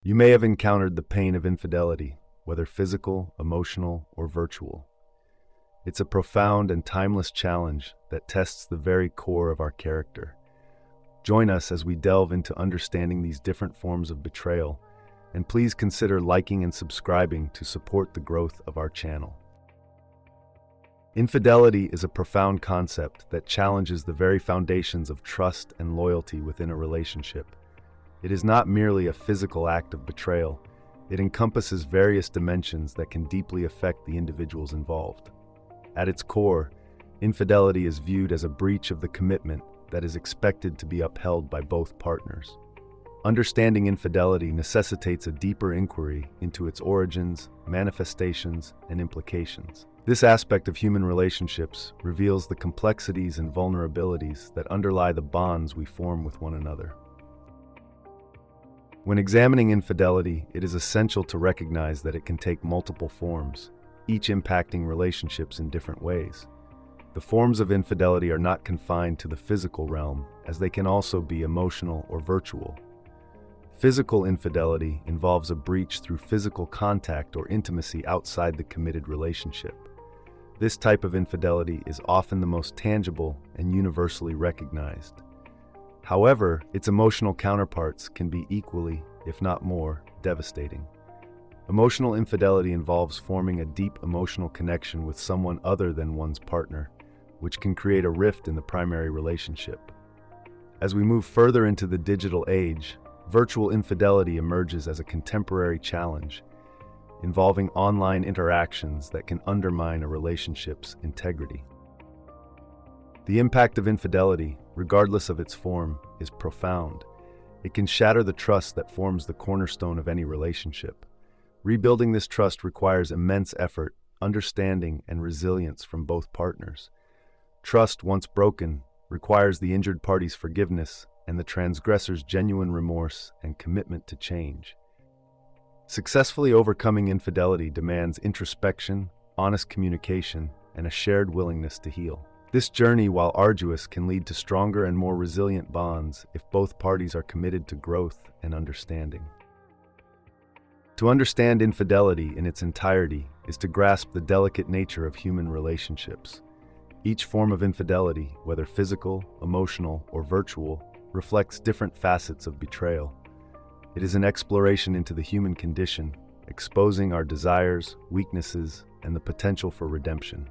You may have encountered the pain of infidelity, whether physical, emotional, or virtual. It's a profound and timeless challenge that tests the very core of our character. Join us as we delve into understanding these different forms of betrayal, and please consider liking and subscribing to support the growth of our channel. Infidelity is a profound concept that challenges the very foundations of trust and loyalty within a relationship. It is not merely a physical act of betrayal. It encompasses various dimensions that can deeply affect the individuals involved. At its core, infidelity is viewed as a breach of the commitment that is expected to be upheld by both partners. Understanding infidelity necessitates a deeper inquiry into its origins, manifestations, and implications. This aspect of human relationships reveals the complexities and vulnerabilities that underlie the bonds we form with one another. When examining infidelity, it is essential to recognize that it can take multiple forms, each impacting relationships in different ways. The forms of infidelity are not confined to the physical realm, as they can also be emotional or virtual. Physical infidelity involves a breach through physical contact or intimacy outside the committed relationship. This type of infidelity is often the most tangible and universally recognized. However, its emotional counterparts can be equally, if not more, devastating. Emotional infidelity involves forming a deep emotional connection with someone other than one's partner, which can create a rift in the primary relationship. As we move further into the digital age, virtual infidelity emerges as a contemporary challenge, involving online interactions that can undermine a relationship's integrity. The impact of infidelity, regardless of its form, is profound. It can shatter the trust that forms the cornerstone of any relationship. Rebuilding this trust requires immense effort, understanding, and resilience from both partners. Trust, once broken, requires the injured party's forgiveness and the transgressor's genuine remorse and commitment to change. Successfully overcoming infidelity demands introspection, honest communication, and a shared willingness to heal. This journey, while arduous, can lead to stronger and more resilient bonds if both parties are committed to growth and understanding. To understand infidelity in its entirety is to grasp the delicate nature of human relationships. Each form of infidelity, whether physical, emotional, or virtual, reflects different facets of betrayal. It is an exploration into the human condition, exposing our desires, weaknesses, and the potential for redemption.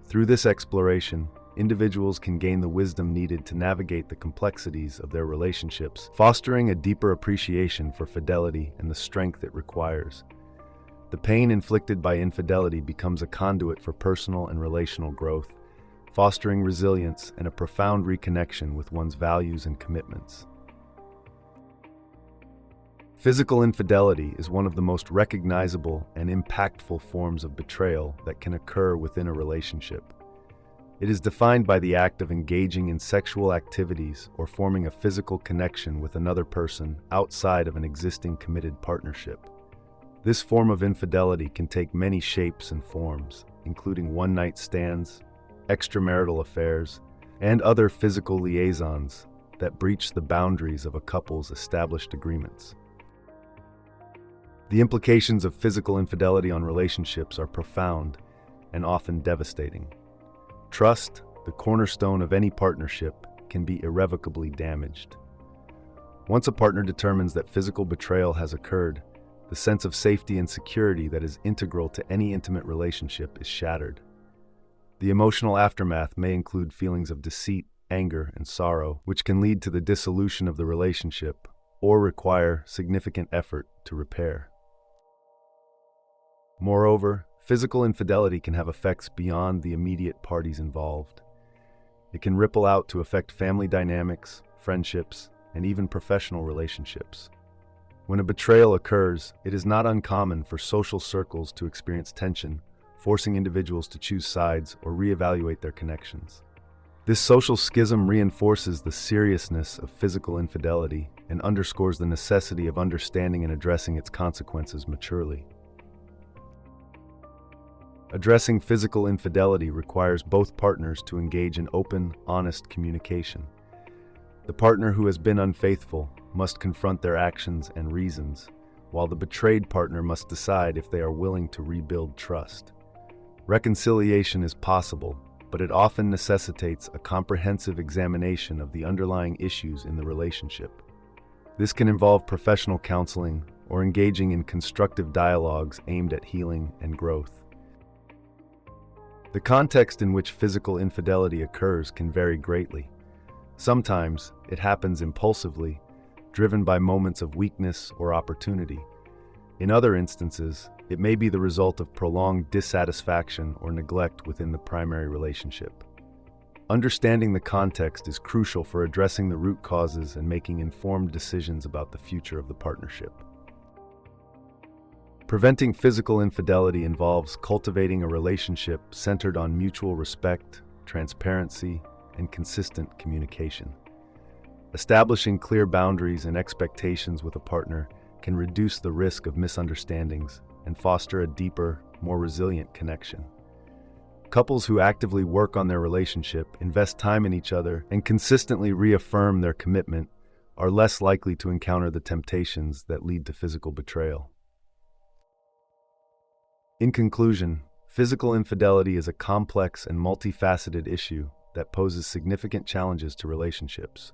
Through this exploration, individuals can gain the wisdom needed to navigate the complexities of their relationships, fostering a deeper appreciation for fidelity and the strength it requires. The pain inflicted by infidelity becomes a conduit for personal and relational growth, fostering resilience and a profound reconnection with one's values and commitments. Physical infidelity is one of the most recognizable and impactful forms of betrayal that can occur within a relationship. It is defined by the act of engaging in sexual activities or forming a physical connection with another person outside of an existing committed partnership. This form of infidelity can take many shapes and forms, including one-night stands, extramarital affairs, and other physical liaisons that breach the boundaries of a couple's established agreements. The implications of physical infidelity on relationships are profound and often devastating. Trust, the cornerstone of any partnership, can be irrevocably damaged. Once a partner determines that physical betrayal has occurred, the sense of safety and security that is integral to any intimate relationship is shattered. The emotional aftermath may include feelings of deceit, anger, and sorrow, which can lead to the dissolution of the relationship or require significant effort to repair. Moreover, physical infidelity can have effects beyond the immediate parties involved. It can ripple out to affect family dynamics, friendships, and even professional relationships. When a betrayal occurs, it is not uncommon for social circles to experience tension, forcing individuals to choose sides or reevaluate their connections. This social schism reinforces the seriousness of physical infidelity and underscores the necessity of understanding and addressing its consequences maturely. Addressing physical infidelity requires both partners to engage in open, honest communication. The partner who has been unfaithful must confront their actions and reasons, while the betrayed partner must decide if they are willing to rebuild trust. Reconciliation is possible, but it often necessitates a comprehensive examination of the underlying issues in the relationship. This can involve professional counseling or engaging in constructive dialogues aimed at healing and growth. The context in which physical infidelity occurs can vary greatly. Sometimes it happens impulsively, driven by moments of weakness or opportunity. In other instances, it may be the result of prolonged dissatisfaction or neglect within the primary relationship. Understanding the context is crucial for addressing the root causes and making informed decisions about the future of the partnership. Preventing physical infidelity involves cultivating a relationship centered on mutual respect, transparency, and consistent communication. Establishing clear boundaries and expectations with a partner can reduce the risk of misunderstandings and foster a deeper, more resilient connection. Couples who actively work on their relationship, invest time in each other, and consistently reaffirm their commitment are less likely to encounter the temptations that lead to physical betrayal. In conclusion, physical infidelity is a complex and multifaceted issue that poses significant challenges to relationships.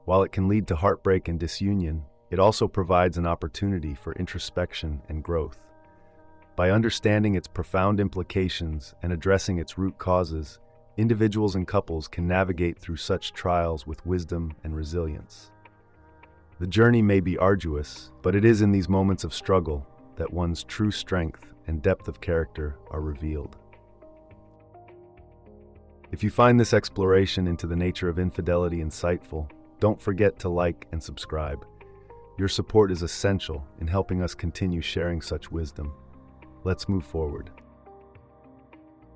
While it can lead to heartbreak and disunion, it also provides an opportunity for introspection and growth. By understanding its profound implications and addressing its root causes, individuals and couples can navigate through such trials with wisdom and resilience. The journey may be arduous, but it is in these moments of struggle that one's true strength and depth of character are revealed. If you find this exploration into the nature of infidelity insightful, don't forget to like and subscribe. Your support is essential in helping us continue sharing such wisdom. Let's move forward.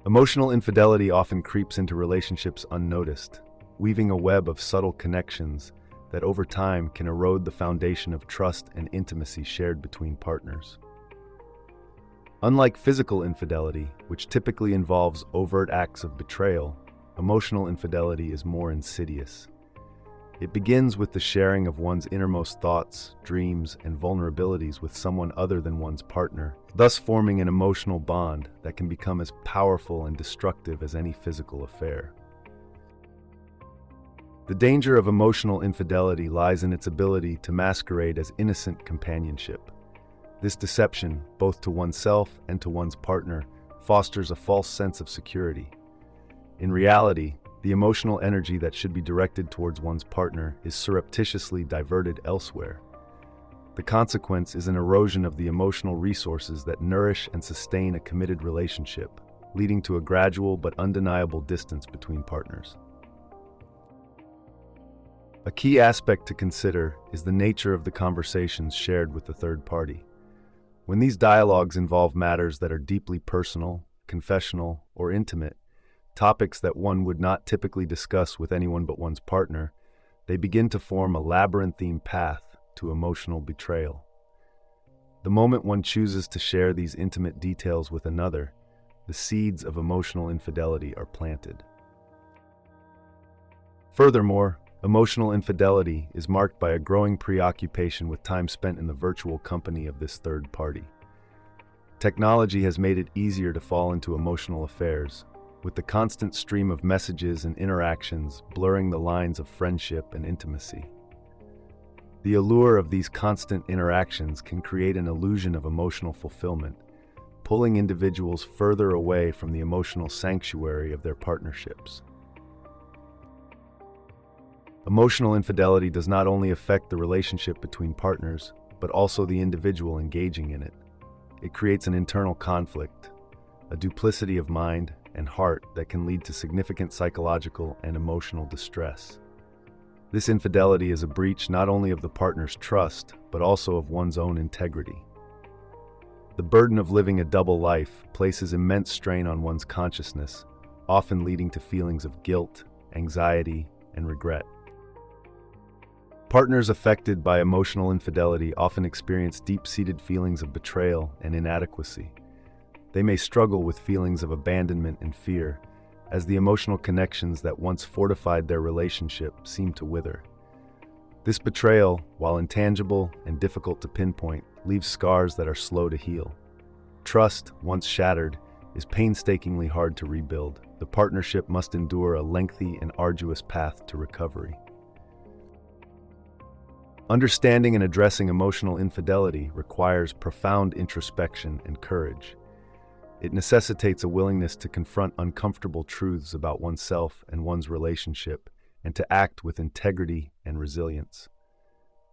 Emotional infidelity often creeps into relationships unnoticed, weaving a web of subtle connections that over time can erode the foundation of trust and intimacy shared between partners. Unlike physical infidelity, which typically involves overt acts of betrayal, emotional infidelity is more insidious. It begins with the sharing of one's innermost thoughts, dreams, and vulnerabilities with someone other than one's partner, thus forming an emotional bond that can become as powerful and destructive as any physical affair. The danger of emotional infidelity lies in its ability to masquerade as innocent companionship. This deception, both to oneself and to one's partner, fosters a false sense of security. In reality, the emotional energy that should be directed towards one's partner is surreptitiously diverted elsewhere. The consequence is an erosion of the emotional resources that nourish and sustain a committed relationship, leading to a gradual but undeniable distance between partners. A key aspect to consider is the nature of the conversations shared with the third party. When these dialogues involve matters that are deeply personal, confessional, or intimate, topics that one would not typically discuss with anyone but one's partner, they begin to form a labyrinthine path to emotional betrayal. The moment one chooses to share these intimate details with another, the seeds of emotional infidelity are planted. Furthermore, emotional infidelity is marked by a growing preoccupation with time spent in the virtual company of this third party. Technology has made it easier to fall into emotional affairs, with the constant stream of messages and interactions blurring the lines of friendship and intimacy. The allure of these constant interactions can create an illusion of emotional fulfillment, pulling individuals further away from the emotional sanctuary of their partnerships. Emotional infidelity does not only affect the relationship between partners, but also the individual engaging in it. It creates an internal conflict, a duplicity of mind and heart that can lead to significant psychological and emotional distress. This infidelity is a breach not only of the partner's trust, but also of one's own integrity. The burden of living a double life places immense strain on one's consciousness, often leading to feelings of guilt, anxiety, and regret. Partners affected by emotional infidelity often experience deep-seated feelings of betrayal and inadequacy. They may struggle with feelings of abandonment and fear, as the emotional connections that once fortified their relationship seem to wither. This betrayal, while intangible and difficult to pinpoint, leaves scars that are slow to heal. Trust, once shattered, is painstakingly hard to rebuild. The partnership must endure a lengthy and arduous path to recovery. Understanding and addressing emotional infidelity requires profound introspection and courage. It necessitates a willingness to confront uncomfortable truths about oneself and one's relationship, and to act with integrity and resilience.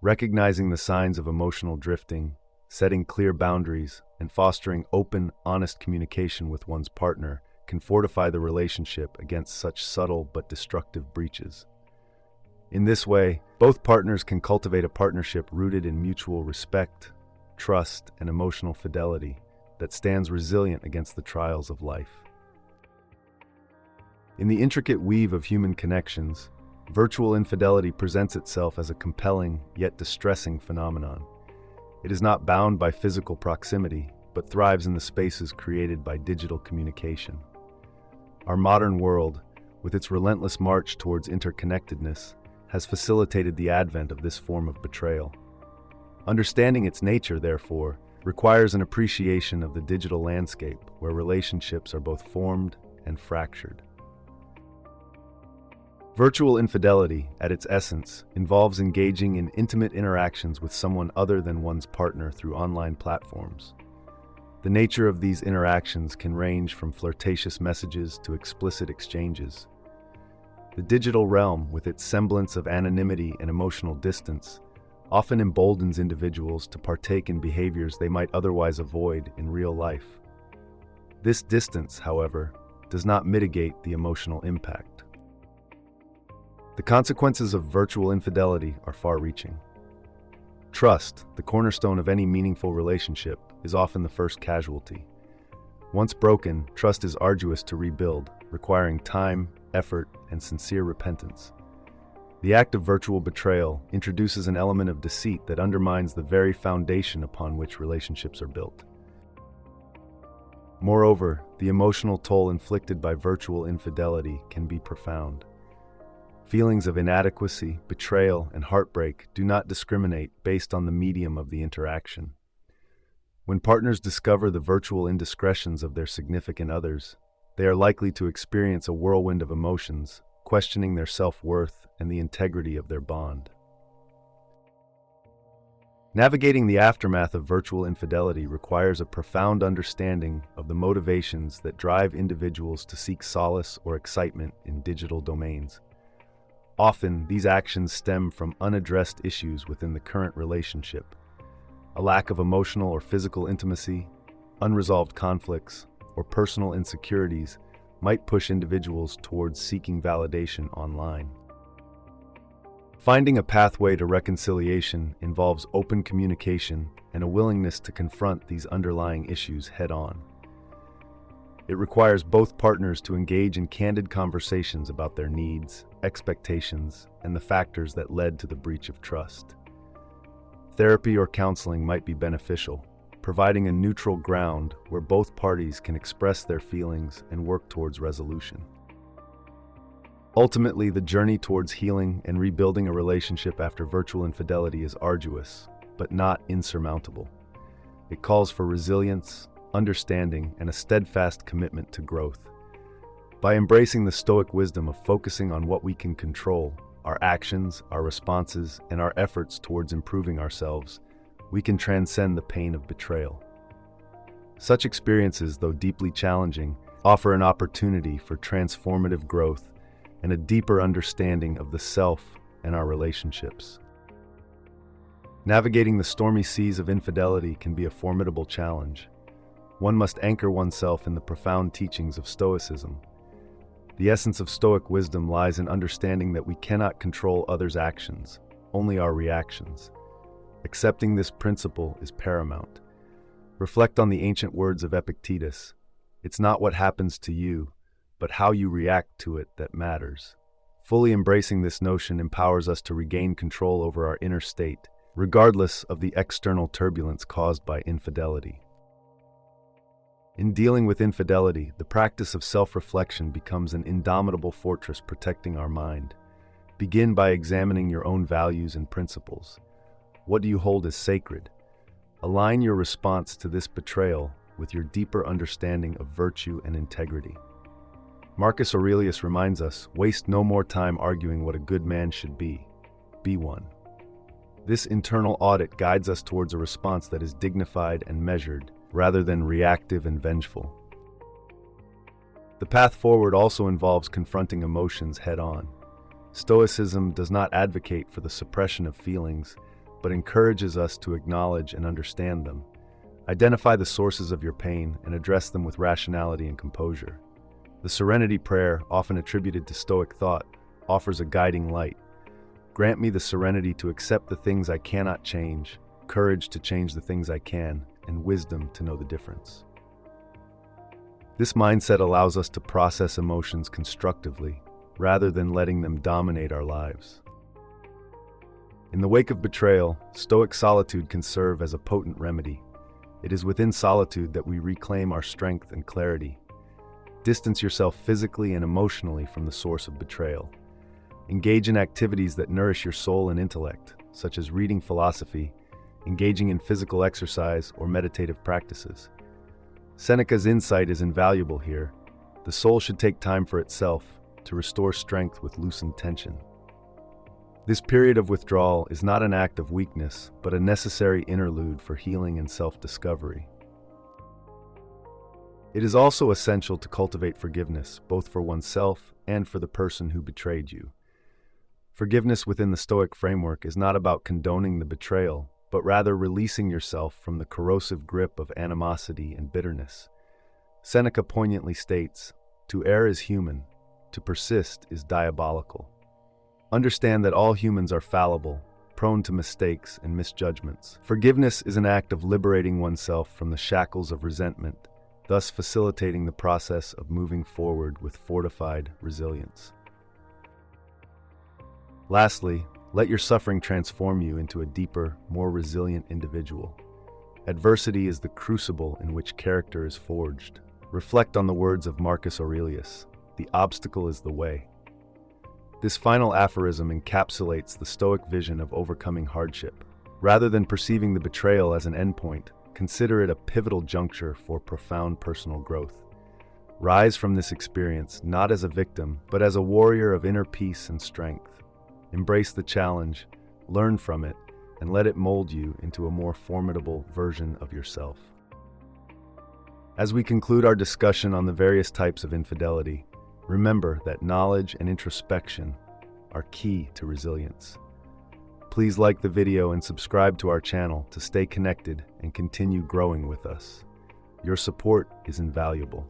Recognizing the signs of emotional drifting, setting clear boundaries, and fostering open, honest communication with one's partner can fortify the relationship against such subtle but destructive breaches. In this way, both partners can cultivate a partnership rooted in mutual respect, trust, and emotional fidelity that stands resilient against the trials of life. In the intricate weave of human connections, virtual infidelity presents itself as a compelling yet distressing phenomenon. It is not bound by physical proximity, but thrives in the spaces created by digital communication. Our modern world, with its relentless march towards interconnectedness, has facilitated the advent of this form of betrayal. Understanding its nature, therefore, requires an appreciation of the digital landscape where relationships are both formed and fractured. Virtual infidelity, at its essence, involves engaging in intimate interactions with someone other than one's partner through online platforms. The nature of these interactions can range from flirtatious messages to explicit exchanges. The digital realm, with its semblance of anonymity and emotional distance, often emboldens individuals to partake in behaviors they might otherwise avoid in real life. This distance, however, does not mitigate the emotional impact. The consequences of virtual infidelity are far-reaching. Trust, the cornerstone of any meaningful relationship, is often the first casualty. Once broken, trust is arduous to rebuild, requiring time, effort, and sincere repentance. The act of virtual betrayal introduces an element of deceit that undermines the very foundation upon which relationships are built. Moreover, the emotional toll inflicted by virtual infidelity can be profound. Feelings of inadequacy, betrayal, and heartbreak do not discriminate based on the medium of the interaction. When partners discover the virtual indiscretions of their significant others, they are likely to experience a whirlwind of emotions, questioning their self-worth and the integrity of their bond. Navigating the aftermath of virtual infidelity requires a profound understanding of the motivations that drive individuals to seek solace or excitement in digital domains. Often, these actions stem from unaddressed issues within the current relationship. A lack of emotional or physical intimacy, unresolved conflicts, or personal insecurities might push individuals towards seeking validation online. Finding a pathway to reconciliation involves open communication and a willingness to confront these underlying issues head-on. It requires both partners to engage in candid conversations about their needs, expectations, and the factors that led to the breach of trust. Therapy or counseling might be beneficial, providing a neutral ground where both parties can express their feelings and work towards resolution. Ultimately, the journey towards healing and rebuilding a relationship after virtual infidelity is arduous, but not insurmountable. It calls for resilience, understanding, and a steadfast commitment to growth. By embracing the Stoic wisdom of focusing on what we can control, our actions, our responses, and our efforts towards improving ourselves, we can transcend the pain of betrayal. Such experiences, though deeply challenging, offer an opportunity for transformative growth and a deeper understanding of the self and our relationships. Navigating the stormy seas of infidelity can be a formidable challenge. One must anchor oneself in the profound teachings of Stoicism. The essence of Stoic wisdom lies in understanding that we cannot control others' actions, only our reactions. Accepting this principle is paramount. Reflect on the ancient words of Epictetus. It's not what happens to you, but how you react to it that matters. Fully embracing this notion empowers us to regain control over our inner state, regardless of the external turbulence caused by infidelity. In dealing with infidelity, the practice of self-reflection becomes an indomitable fortress protecting our mind. Begin by examining your own values and principles. What do you hold as sacred? Align your response to this betrayal with your deeper understanding of virtue and integrity. Marcus Aurelius reminds us, waste no more time arguing what a good man should be. Be one. This internal audit guides us towards a response that is dignified and measured, rather than reactive and vengeful. The path forward also involves confronting emotions head-on. Stoicism does not advocate for the suppression of feelings, but encourages us to acknowledge and understand them. Identify the sources of your pain and address them with rationality and composure. The Serenity Prayer, often attributed to Stoic thought, offers a guiding light. Grant me the serenity to accept the things I cannot change, courage to change the things I can, and wisdom to know the difference. This mindset allows us to process emotions constructively, rather than letting them dominate our lives. In the wake of betrayal, Stoic solitude can serve as a potent remedy. It is within solitude that we reclaim our strength and clarity. Distance yourself physically and emotionally from the source of betrayal. Engage in activities that nourish your soul and intellect, such as reading philosophy, engaging in physical exercise, or meditative practices. Seneca's insight is invaluable here. The soul should take time for itself, to restore strength with loosened tension. This period of withdrawal is not an act of weakness, but a necessary interlude for healing and self-discovery. It is also essential to cultivate forgiveness, both for oneself and for the person who betrayed you. Forgiveness within the Stoic framework is not about condoning the betrayal, but rather releasing yourself from the corrosive grip of animosity and bitterness. Seneca poignantly states, "To err is human, to persist is diabolical." Understand that all humans are fallible, prone to mistakes and misjudgments. Forgiveness is an act of liberating oneself from the shackles of resentment, thus facilitating the process of moving forward with fortified resilience. Lastly, let your suffering transform you into a deeper, more resilient individual. Adversity is the crucible in which character is forged. Reflect on the words of Marcus Aurelius, "The obstacle is the way." This final aphorism encapsulates the Stoic vision of overcoming hardship. Rather than perceiving the betrayal as an endpoint, consider it a pivotal juncture for profound personal growth. Rise from this experience not as a victim, but as a warrior of inner peace and strength. Embrace the challenge, learn from it, and let it mold you into a more formidable version of yourself. As we conclude our discussion on the various types of infidelity, remember that knowledge and introspection are key to resilience. Please like the video and subscribe to our channel to stay connected and continue growing with us. Your support is invaluable.